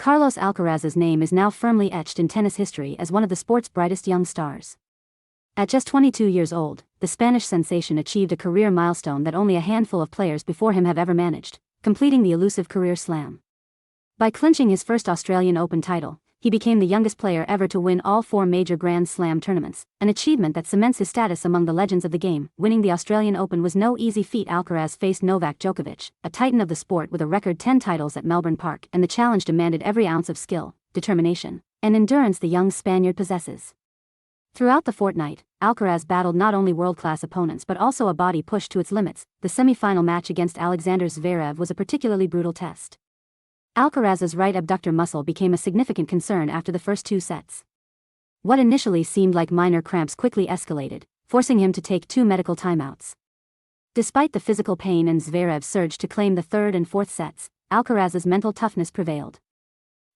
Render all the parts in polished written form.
Carlos Alcaraz's name is now firmly etched in tennis history as one of the sport's brightest young stars. At just 22 years old, the Spanish sensation achieved a career milestone that only a handful of players before him have ever managed, completing the elusive career slam. By clinching his first Australian Open title, he became the youngest player ever to win all 4 major Grand Slam tournaments, an achievement that cements his status among the legends of the game. Winning the Australian Open was no easy feat. Alcaraz faced Novak Djokovic, a titan of the sport with a record 10 titles at Melbourne Park, and the challenge demanded every ounce of skill, determination, and endurance the young Spaniard possesses. Throughout the fortnight, Alcaraz battled not only world-class opponents but also a body pushed to its limits. The semi-final match against Alexander Zverev was a particularly brutal test. Alcaraz's right abductor muscle became a significant concern after the first 2 sets. What initially seemed like minor cramps quickly escalated, forcing him to take 2 medical timeouts. Despite the physical pain and Zverev's surge to claim the 3rd and 4th sets, Alcaraz's mental toughness prevailed.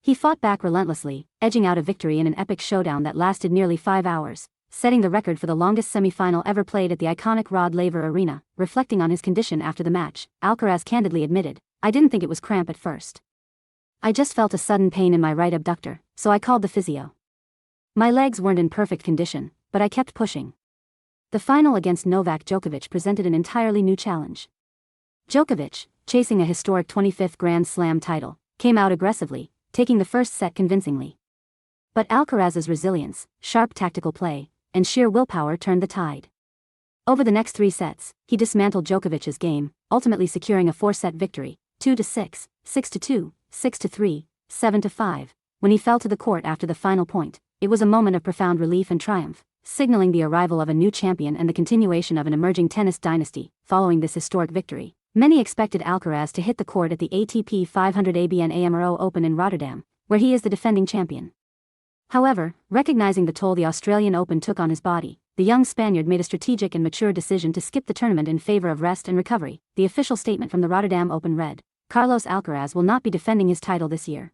He fought back relentlessly, edging out a victory in an epic showdown that lasted nearly 5 hours, setting the record for the longest semi-final ever played at the iconic Rod Laver Arena. Reflecting on his condition after the match, Alcaraz candidly admitted, "I didn't think it was cramp at first. I just felt a sudden pain in my right abductor, so I called the physio. My legs weren't in perfect condition, but I kept pushing." The final against Novak Djokovic presented an entirely new challenge. Djokovic, chasing a historic 25th Grand Slam title, came out aggressively, taking the first set convincingly. But Alcaraz's resilience, sharp tactical play, and sheer willpower turned the tide. Over the next 3 sets, he dismantled Djokovic's game, ultimately securing a 4-set victory, 2-6, 6-2, 6-3, 7-5. When he fell to the court after the final point, it was a moment of profound relief and triumph, signaling the arrival of a new champion and the continuation of an emerging tennis dynasty. Following this historic victory, many expected Alcaraz to hit the court at the ATP 500 ABN AMRO Open in Rotterdam, where he is the defending champion. However, recognizing the toll the Australian Open took on his body, the young Spaniard made a strategic and mature decision to skip the tournament in favor of rest and recovery. The official statement from the Rotterdam Open read, "Carlos Alcaraz will not be defending his title this year."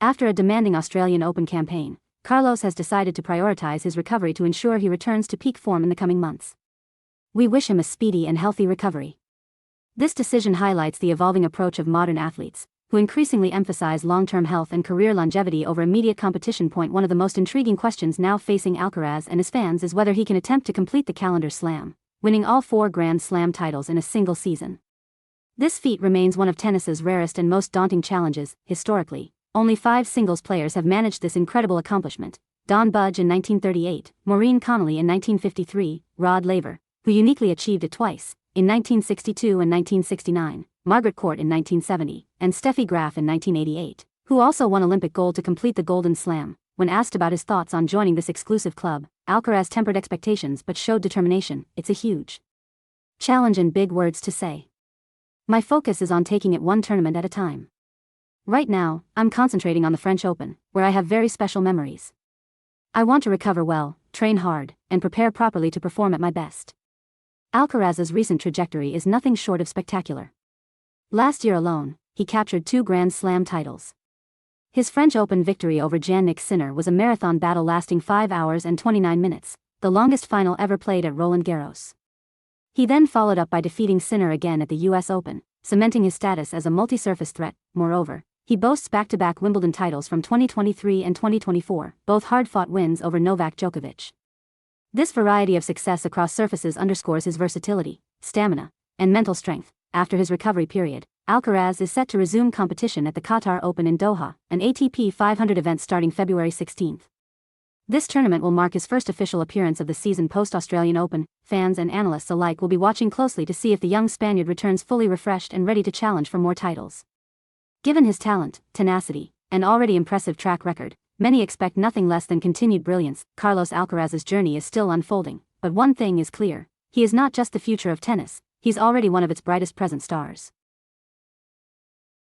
After a demanding Australian Open campaign, Carlos has decided to prioritize his recovery to ensure he returns to peak form in the coming months. "We wish him a speedy and healthy recovery." This decision highlights the evolving approach of modern athletes, who increasingly emphasize long-term health and career longevity over immediate competition. One of the most intriguing questions now facing Alcaraz and his fans is whether he can attempt to complete the calendar slam, winning all 4 Grand Slam titles in a single season. This feat remains one of tennis's rarest and most daunting challenges. Historically, only 5 singles players have managed this incredible accomplishment: Don Budge in 1938, Maureen Connolly in 1953, Rod Laver, who uniquely achieved it twice, in 1962 and 1969, Margaret Court in 1970, and Steffi Graf in 1988, who also won Olympic gold to complete the Golden Slam. When asked about his thoughts on joining this exclusive club, Alcaraz tempered expectations but showed determination. "It's a huge challenge and big words to say. My focus is on taking it one tournament at a time. Right now, I'm concentrating on the French Open, where I have very special memories. I want to recover well, train hard, and prepare properly to perform at my best." Alcaraz's recent trajectory is nothing short of spectacular. Last year alone, he captured 2 Grand Slam titles. His French Open victory over Jannik Sinner was a marathon battle lasting 5 hours and 29 minutes, the longest final ever played at Roland Garros. He then followed up by defeating Sinner again at the US Open, cementing his status as a multi-surface threat. Moreover, he boasts back-to-back Wimbledon titles from 2023 and 2024, both hard-fought wins over Novak Djokovic. This variety of success across surfaces underscores his versatility, stamina, and mental strength. After his recovery period, Alcaraz is set to resume competition at the Qatar Open in Doha, an ATP 500 event starting February 16. This tournament will mark his first official appearance of the season post-Australian Open. Fans and analysts alike will be watching closely to see if the young Spaniard returns fully refreshed and ready to challenge for more titles. Given his talent, tenacity, and already impressive track record, many expect nothing less than continued brilliance. Carlos Alcaraz's journey is still unfolding, but one thing is clear: he is not just the future of tennis, he's already one of its brightest present stars.